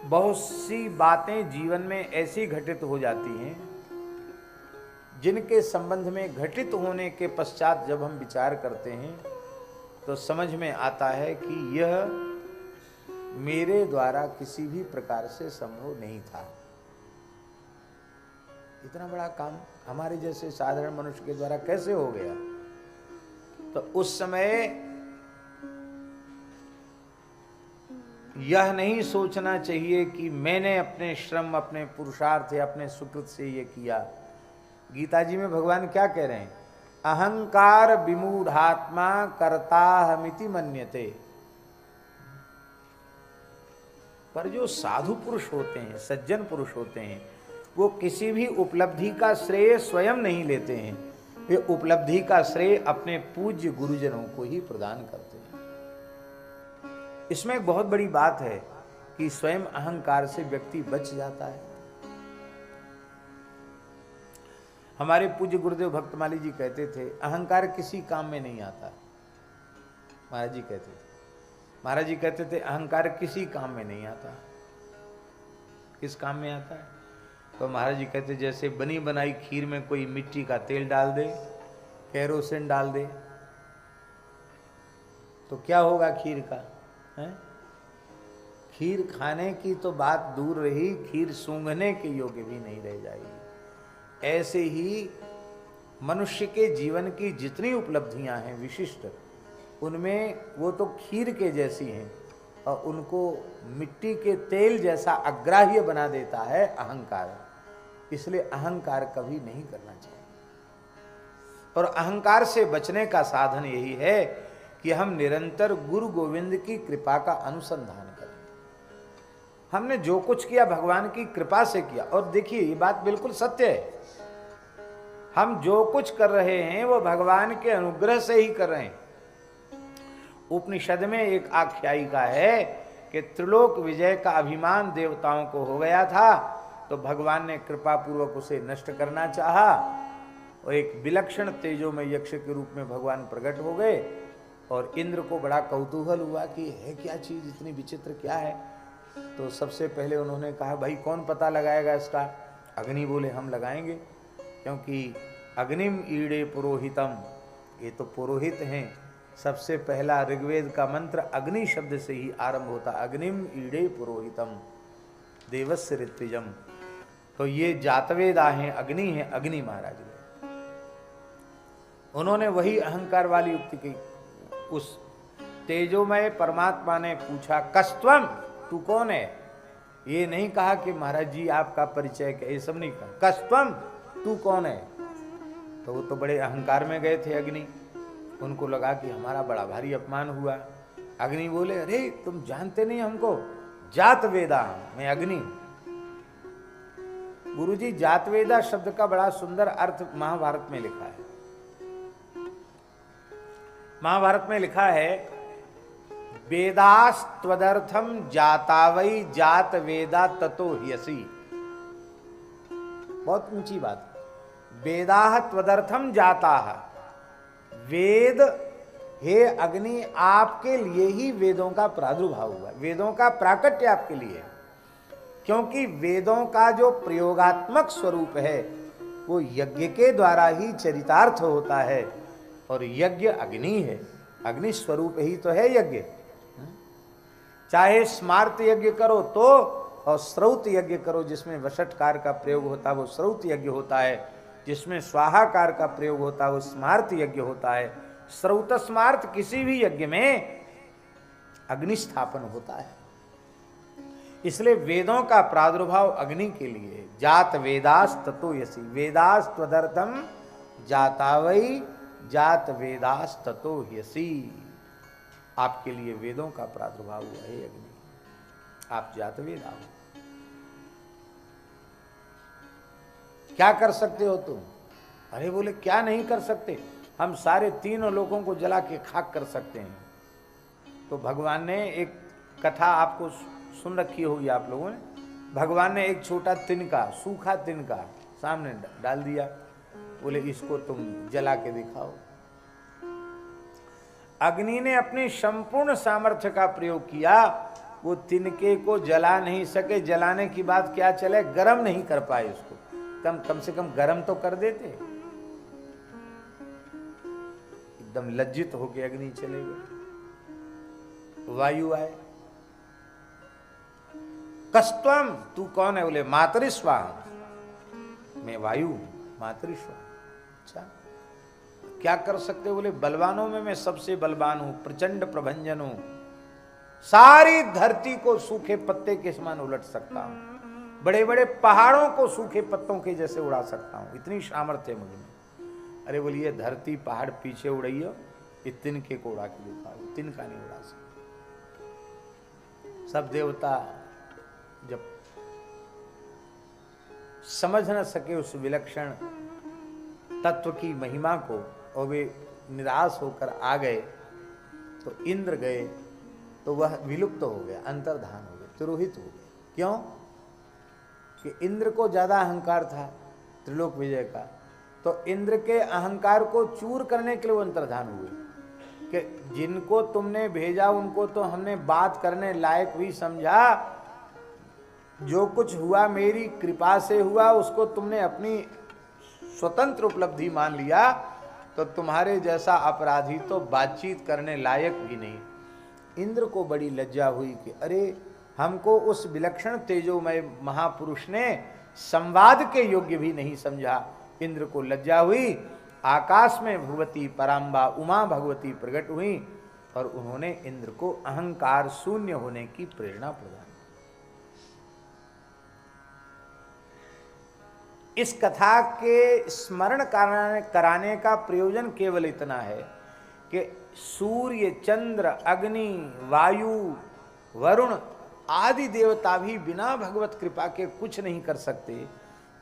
बहुत सी बातें जीवन में ऐसी घटित हो जाती हैं जिनके संबंध में घटित होने के पश्चात जब हम विचार करते हैं तो समझ में आता है कि यह मेरे द्वारा किसी भी प्रकार से संभव नहीं था। इतना बड़ा काम हमारे जैसे साधारण मनुष्य के द्वारा कैसे हो गया? तो उस समय यह नहीं सोचना चाहिए कि मैंने अपने श्रम, अपने पुरुषार्थ या अपने सुकृत से ये किया। गीता जी में भगवान क्या कह रहे हैं? अहंकार विमूढ़ात्मा कर्ताहमिति मन्यते। पर जो साधु पुरुष होते हैं, सज्जन पुरुष होते हैं, वो किसी भी उपलब्धि का श्रेय स्वयं नहीं लेते हैं, वे उपलब्धि का श्रेय अपने पूज्य गुरुजनों को ही प्रदान करते हैं। इसमें एक बहुत बड़ी बात है कि स्वयं अहंकार से व्यक्ति बच जाता है। हमारे पूज्य गुरुदेव भक्तमाली जी कहते थे, अहंकार किसी काम में नहीं आता। महाराज जी कहते थे अहंकार किसी काम में नहीं आता। किस काम में आता है? तो महाराज जी कहते जैसे बनी बनाई खीर में कोई मिट्टी का तेल डाल दे, केरोसिन डाल दे, तो क्या होगा खीर का? है? खीर खाने की तो बात दूर रही, खीर सूंघने के योग्य भी नहीं रह जाएगी। ऐसे ही मनुष्य के जीवन की जितनी उपलब्धियां हैं विशिष्ट, उनमें वो तो खीर के जैसी हैं और उनको मिट्टी के तेल जैसा अग्राह्य बना देता है अहंकार। इसलिए अहंकार कभी नहीं करना चाहिए। और अहंकार से बचने का साधन यही है कि हम निरंतर गुरु गोविंद की कृपा का अनुसंधान करें। हमने जो कुछ किया भगवान की कृपा से किया। और देखिए ये बात बिल्कुल सत्य है, हम जो कुछ कर रहे हैं वो भगवान के अनुग्रह से ही कर रहे हैं। उपनिषद में एक आख्यायिका है कि त्रिलोक विजय का अभिमान देवताओं को हो गया था, तो भगवान ने कृपा पूर्वक उसे नष्ट करना चाहा और एक विलक्षण तेजोमय यक्ष के रूप में भगवान प्रकट हो गए। और इंद्र को बड़ा कौतूहल हुआ कि है क्या चीज, इतनी विचित्र क्या है? तो सबसे पहले उन्होंने कहा भाई कौन पता लगाएगा इसका? अग्नि बोले हम लगाएंगे, क्योंकि अग्निम ईड़े पुरोहितम, ये तो पुरोहित हैं। सबसे पहला ऋग्वेद का मंत्र अग्नि शब्द से ही आरंभ होता, अग्निम ईड़े पुरोहितम देवस्य ऋत्विजम। तो ये जातवेदा हैं, अग्नि हैं, अग्नि महाराज ने उन्होंने वही अहंकार वाली युक्ति की। उस तेजोमय परमात्मा ने पूछा कस्त्वम, तू कौन है? ये नहीं कहा कि महाराज जी आपका परिचय क्या, ये सब नहीं कहा। कस्त्वम, तू कौन है? तो वो तो बड़े अहंकार में गए थे अग्नि, उनको लगा कि हमारा बड़ा भारी अपमान हुआ। अग्नि बोले अरे तुम जानते नहीं हमको, जातवेदा मैं अग्नि। गुरुजी जातवेदा शब्द का बड़ा सुंदर अर्थ महाभारत में लिखा है। महाभारत में लिखा है वेदास्त्वदर्थम जातावई जात वेदा ततो ह्यसि। बहुत ऊंची बात। वेदाह त्वदर्थम जाताह, वेद हे अग्नि आपके लिए ही वेदों का प्रादुर्भाव हुआ, वेदों का प्राकट्य आपके लिए, क्योंकि वेदों का जो प्रयोगात्मक स्वरूप है वो यज्ञ के द्वारा ही चरितार्थ होता है। और यज्ञ अग्नि है, अग्नि स्वरूप ही तो है यज्ञ। चाहे स्मार्त यज्ञ करो तो, और श्रौत यज्ञ करो जिसमें वषटकार का प्रयोग होता है वो श्रौत यज्ञ होता है, जिसमें स्वाहाकार का प्रयोग होता है वो स्मार्त यज्ञ होता है। श्रौत स्मार्त किसी भी यज्ञ में अग्नि स्थापन होता है। इसलिए वेदों का प्रादुर्भाव अग्नि के लिए। जात वेदास ततो यसी, वेदास त्वदर्थम जातावई जात वेदास ततो ह्यसि। आपके लिए वेदों का प्रादुर्भाव हुआ है अग्नि, आप जात वेदा हो। क्या कर सकते हो तुम? अरे बोले क्या नहीं कर सकते, हम सारे तीनों लोगों को जला के खाक कर सकते हैं। तो भगवान ने एक कथा आपको सुन रखी होगी आप लोगों ने। भगवान ने एक छोटा तिनका, सूखा तिनका सामने डाल दिया, बोले इसको तुम जला के दिखाओ। अग्नि ने अपनी संपूर्ण सामर्थ्य का प्रयोग किया, वो तिनके को जला नहीं सके, जलाने की बात क्या चले, गरम नहीं कर पाए उसको, कम से कम गरम तो कर देते। एकदम लज्जित होके अग्नि चले गए। वायु आए, कस्तम, तू कौन है? बोले मातरिस्वा, मैं वायु मातरिस्वा। अच्छा क्या कर सकते? बोले बलवानों में मैं सबसे बलवान हूं, प्रचंड प्रभंजन हूं, सारी धरती को सूखे पत्ते के समान उलट सकता हूं, बड़े बड़े पहाड़ों को सूखे पत्तों के जैसे उड़ा सकता हूं, इतनी सामर्थ्य है मुझमें। अरे बोलिए धरती पहाड़ पीछे उड़ाइयो, ये तिनके को उड़ा के दिखाओ, तिनका नहीं उड़ा सकता। सब देवता जब समझ न सके उस विलक्षण तत्व की महिमा को और वे निराश होकर आ गए, तो इंद्र गए तो वह विलुप्त हो गया, अंतर्धान हो गए, तिरोहित हो गए। क्यों? कि इंद्र को ज्यादा अहंकार था त्रिलोक विजय का, तो इंद्र के अहंकार को चूर करने के लिए वो अंतर्धान हुए कि जिनको तुमने भेजा उनको तो हमने बात करने लायक भी समझा, जो कुछ हुआ मेरी कृपा से हुआ, उसको तुमने अपनी स्वतंत्र उपलब्धि मान लिया, तो तुम्हारे जैसा अपराधी तो बातचीत करने लायक भी नहीं। इंद्र को बड़ी लज्जा हुई कि अरे हमको उस विलक्षण तेजोमय महापुरुष ने संवाद के योग्य भी नहीं समझा। इंद्र को लज्जा हुई, आकाश में भगवती पराम्बा उमा भगवती प्रकट हुई और उन्होंने इंद्र को अहंकार शून्य होने की प्रेरणा प्रदान। इस कथा के स्मरण कराने का प्रयोजन केवल इतना है कि सूर्य, चंद्र, अग्नि, वायु, वरुण आदि देवता भी बिना भगवत कृपा के कुछ नहीं कर सकते,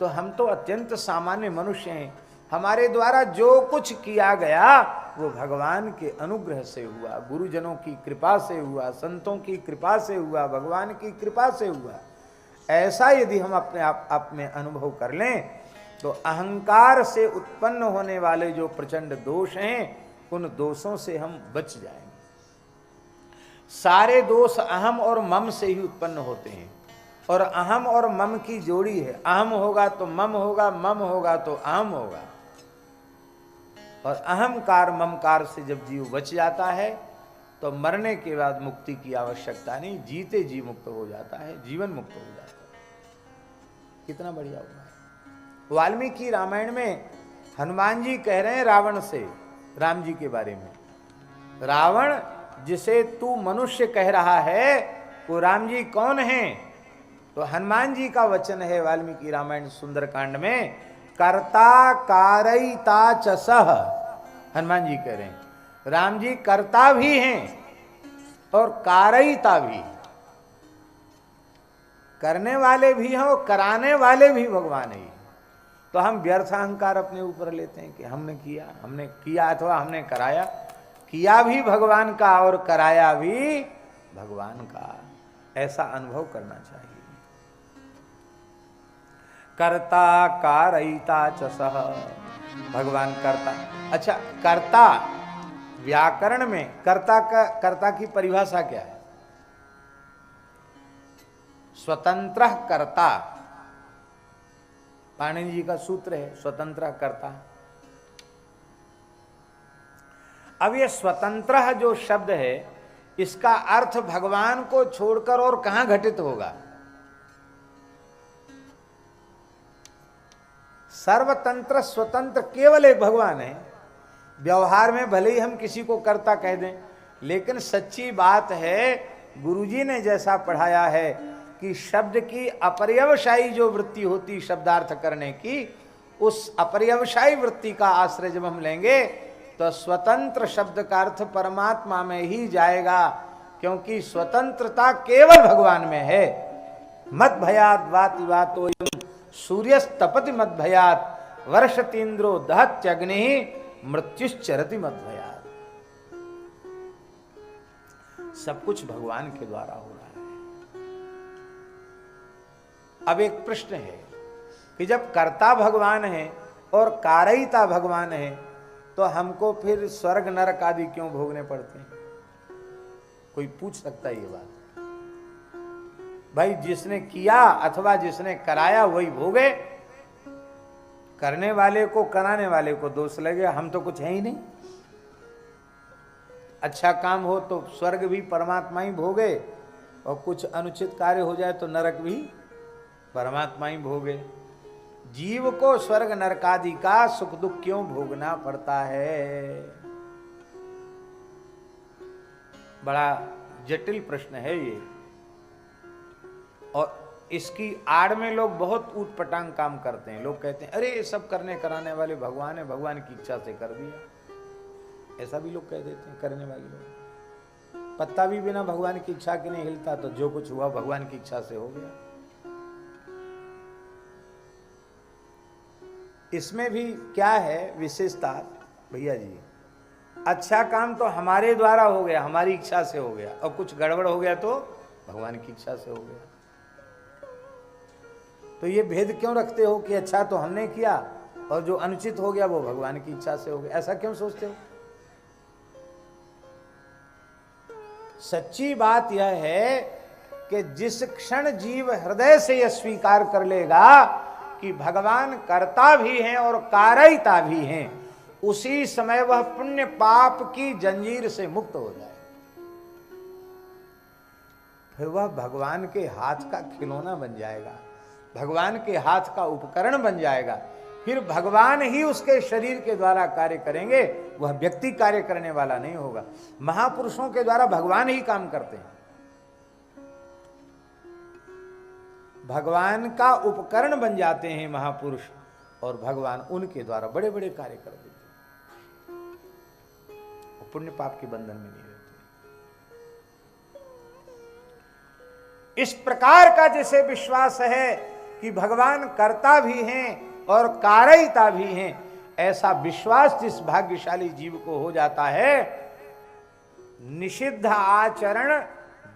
तो हम तो अत्यंत सामान्य मनुष्य हैं। हमारे द्वारा जो कुछ किया गया वो भगवान के अनुग्रह से हुआ, गुरुजनों की कृपा से हुआ, संतों की कृपा से हुआ, भगवान की कृपा से हुआ। ऐसा यदि हम अपने आप में अनुभव कर लें तो अहंकार से उत्पन्न होने वाले जो प्रचंड दोष हैं उन दोषों से हम बच जाएंगे। सारे दोष अहम और मम से ही उत्पन्न होते हैं, और अहम और मम की जोड़ी है। अहम होगा तो मम होगा, मम होगा तो अहम होगा, और अहंकार ममकार से जब जीव बच जाता है तो मरने के बाद मुक्ति की आवश्यकता नहीं, जीते जी मुक्त हो जाता है, जीवन मुक्त हो जाता है। कितना बढ़िया हुआ है। वाल्मीकि रामायण में हनुमान जी कह रहे हैं रावण से, राम जी के बारे में, रावण जिसे तू मनुष्य कह रहा है वो राम जी कौन हैं? तो हनुमान जी का वचन है वाल्मीकि रामायण सुंदरकांड में, कर्ता कारयिता च सह। हनुमान जी कह रहे हैं राम जी कर्ता भी हैं और कारयिता भी, करने वाले भी हैं और कराने वाले भी भगवान है। तो हम व्यर्थ अहंकार अपने ऊपर लेते हैं कि हमने किया अथवा हमने कराया। किया भी भगवान का और कराया भी भगवान का, ऐसा अनुभव करना चाहिए। कर्ता कारयिता च सह, भगवान कर्ता। अच्छा, कर्ता व्याकरण में कर्ता की परिभाषा क्या है? स्वतंत्र कर्ता, पाणिनि जी का सूत्र है स्वतंत्र कर्ता। अब ये स्वतंत्र जो शब्द है इसका अर्थ भगवान को छोड़कर और कहां घटित होगा? सर्वतंत्र स्वतंत्र केवल एक भगवान है। व्यवहार में भले ही हम किसी को कर्ता कह दें, लेकिन सच्ची बात है गुरुजी ने जैसा पढ़ाया है कि शब्द की अपर्यवसायी जो वृत्ति होती शब्दार्थ करने की, उस अपर्यवसायी वृत्ति का आश्रय जब हम लेंगे तो स्वतंत्र शब्द का अर्थ परमात्मा में ही जाएगा, क्योंकि स्वतंत्रता केवल भगवान में है। मद भयात वाति वातो सूर्यस्तपति मद भयात वर्षतीन्द्रो दहत्यग्नि मृत्युश्चरति मद भयात। सब कुछ भगवान के द्वारा हो रहा है। अब एक प्रश्न है कि जब कर्ता भगवान है और कारयिता भगवान है तो हमको फिर स्वर्ग नरक आदि क्यों भोगने पड़ते हैं? कोई पूछ सकता है ये बात? भाई जिसने किया अथवा जिसने कराया वही भोगे, करने वाले को कराने वाले को दोष लगे, हम तो कुछ है ही नहीं। अच्छा काम हो तो स्वर्ग भी परमात्मा ही भोगे, और कुछ अनुचित कार्य हो जाए तो नरक भी परमात्मा ही भोगे। जीव को स्वर्ग नरकादि का सुख दुख क्यों भोगना पड़ता है? बड़ा जटिल प्रश्न है ये, और इसकी आड़ में लोग बहुत ऊटपटांग काम करते हैं। लोग कहते हैं अरे ये सब करने कराने वाले भगवान है, भगवान की इच्छा से कर दिया। ऐसा भी लोग कह देते हैं करने वाले लोग। पत्ता भी बिना भगवान की इच्छा के नहीं हिलता, तो जो कुछ हुआ भगवान की इच्छा से हो गया। इसमें भी क्या है विशेषता भैया जी, अच्छा काम तो हमारे द्वारा हो गया, हमारी इच्छा से हो गया, और कुछ गड़बड़ हो गया तो भगवान की इच्छा से हो गया। तो ये भेद क्यों रखते हो कि अच्छा तो हमने किया और जो अनुचित हो गया वो भगवान की इच्छा से हो गया? ऐसा क्यों सोचते हो? सच्ची बात यह है कि जिस क्षण जीव हृदय से यह स्वीकार कर लेगा कि भगवान कर्ता भी हैं और कारयिता भी हैं, उसी समय वह पुण्य पाप की जंजीर से मुक्त हो जाए। फिर वह भगवान के हाथ का खिलौना बन जाएगा, भगवान के हाथ का उपकरण बन जाएगा। फिर भगवान ही उसके शरीर के द्वारा कार्य करेंगे, वह व्यक्ति कार्य करने वाला नहीं होगा। महापुरुषों के द्वारा भगवान ही काम करते हैं, भगवान का उपकरण बन जाते हैं महापुरुष, और भगवान उनके द्वारा बड़े बड़े कार्य कर देते हैं, पुण्य पाप के बंधन में नहीं रहते। इस प्रकार का जैसे विश्वास है कि भगवान कर्ता भी हैं और कारयिता भी हैं, ऐसा विश्वास जिस भाग्यशाली जीव को हो जाता है, निषिद्ध आचरण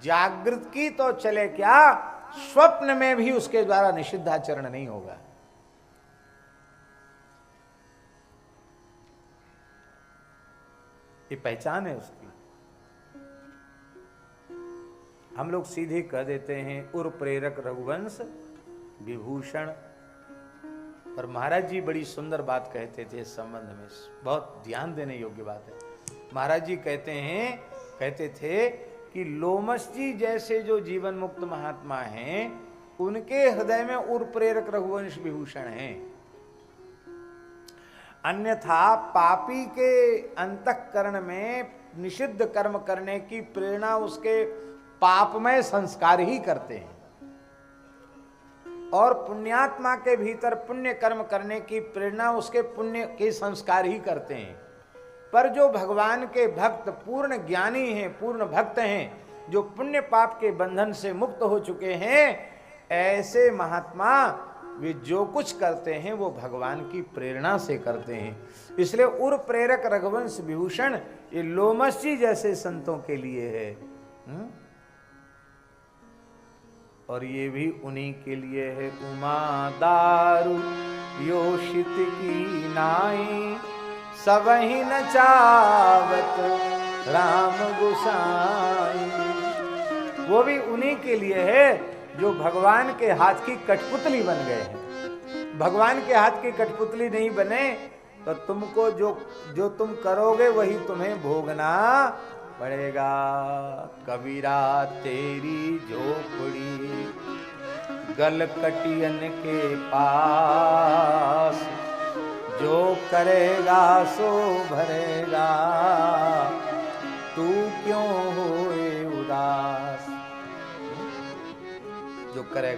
जागृत की तो चले क्या, स्वप्न में भी उसके द्वारा निषिद्ध आचरण नहीं होगा। ये पहचान है उसकी। हम लोग सीधे कह देते हैं उर प्रेरक रघुवंश विभूषण, पर महाराज जी बड़ी सुंदर बात कहते थे इस संबंध में, बहुत ध्यान देने योग्य बात है। महाराज जी कहते थे कि लोमस जी जैसे जो जीवन मुक्त महात्मा हैं, उनके हृदय में उर प्रेरक रघुवंश विभूषण हैं। अन्यथा पापी के अंतःकरण में निषिद्ध कर्म करने की प्रेरणा उसके पापमय संस्कार ही करते हैं, और पुण्यात्मा के भीतर पुण्य कर्म करने की प्रेरणा उसके पुण्य के संस्कार ही करते हैं। पर जो भगवान के भक्त पूर्ण ज्ञानी हैं, पूर्ण भक्त हैं, जो पुण्य पाप के बंधन से मुक्त हो चुके हैं, ऐसे महात्मा वे जो कुछ करते हैं वो भगवान की प्रेरणा से करते हैं। इसलिए उर प्रेरक रघुवंश विभूषण ये लोमस जी जैसे संतों के लिए है। और ये भी उन्हीं के लिए है। उमा दारु योषित की नाई, सबहि न चावत राम गोसाई। वो भी उन्हीं के लिए है जो भगवान के हाथ की कठपुतली बन गए हैं। भगवान के हाथ की कठपुतली नहीं बने तो तुमको जो तुम करोगे वही तुम्हें भोगना पड़ेगा। कबीरा तेरी झोपड़ी गलकटियन के पास, जो करेगा सो भरेगा, तू क्यों होए उदास। जो करेगा